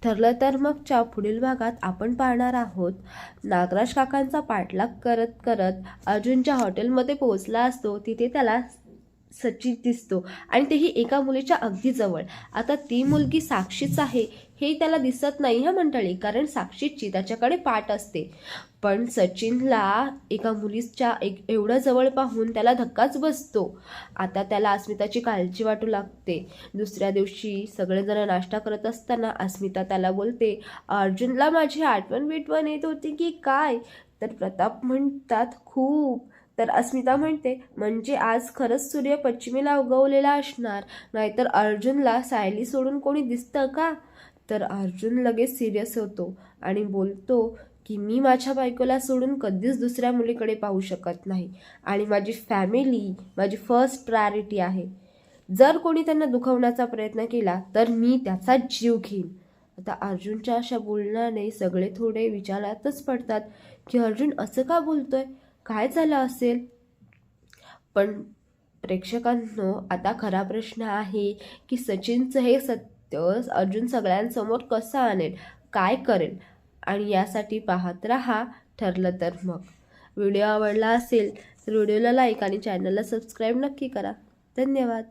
ठरलं तर मगच्या पुढील भागात आपण पाहणार आहोत नागराज काकांचा पाठलाग करत करत अर्जुनच्या हॉटेलमध्ये पोहोचला असतो. तिथे त्याला सचिन दिसतो आणि तेही एका मुलीच्या अगदी जवळ. आता ती मुलगी साक्षीच आहे हे त्याला दिसत नाही हा मंडळी, कारण साक्षीची त्याच्याकडे पाठ असते. पण सचिनला एका मुलीच्या एवढं जवळ पाहून त्याला धक्काच बसतो. आता त्याला अस्मिताची काळजी वाटू लागते. दुसऱ्या दिवशी सगळेजण नाश्ता करत असताना अस्मिता त्याला बोलते, अर्जुनला माझी आठवण बिटवण येत होती की काय? तर प्रताप म्हणतात, खूप. तर अस्मिता म्हणते, म्हणजे आज खरंच सूर्य पश्चिमेला उगवलेला असणार, नाहीतर अर्जुनला सायली सोडून कोणी दिसतं का? तर अर्जुन लगेच सिरियस होतो आणि बोलतो की मी माझ्या बायकोला सोडून कधीच दुसऱ्या मुलीकडे पाहू शकत नाही आणि माझी फॅमिली माझी फर्स्ट प्रायोरिटी आहे. जर कोणी त्यांना दुखवण्याचा प्रयत्न केला तर मी त्याचा जीव घेईन. आता अर्जुनच्या अशा बोलण्याने सगळे थोडे विचारातच पडतात की अर्जुन असं का बोलतोय, काय झालं असेल. पण प्रेक्षकांनो, आता खरा प्रश्न आहे की सचिनचं हे सत्य अर्जुन सगळ्यांसमोर कसं आणेल, काय करेल, आणि यासाठी पाहत राहा ठरलं तर मग. व्हिडिओ आवडला असेल तर व्हिडिओला लाईक आणि चॅनलला सबस्क्राईब नक्की करा. धन्यवाद.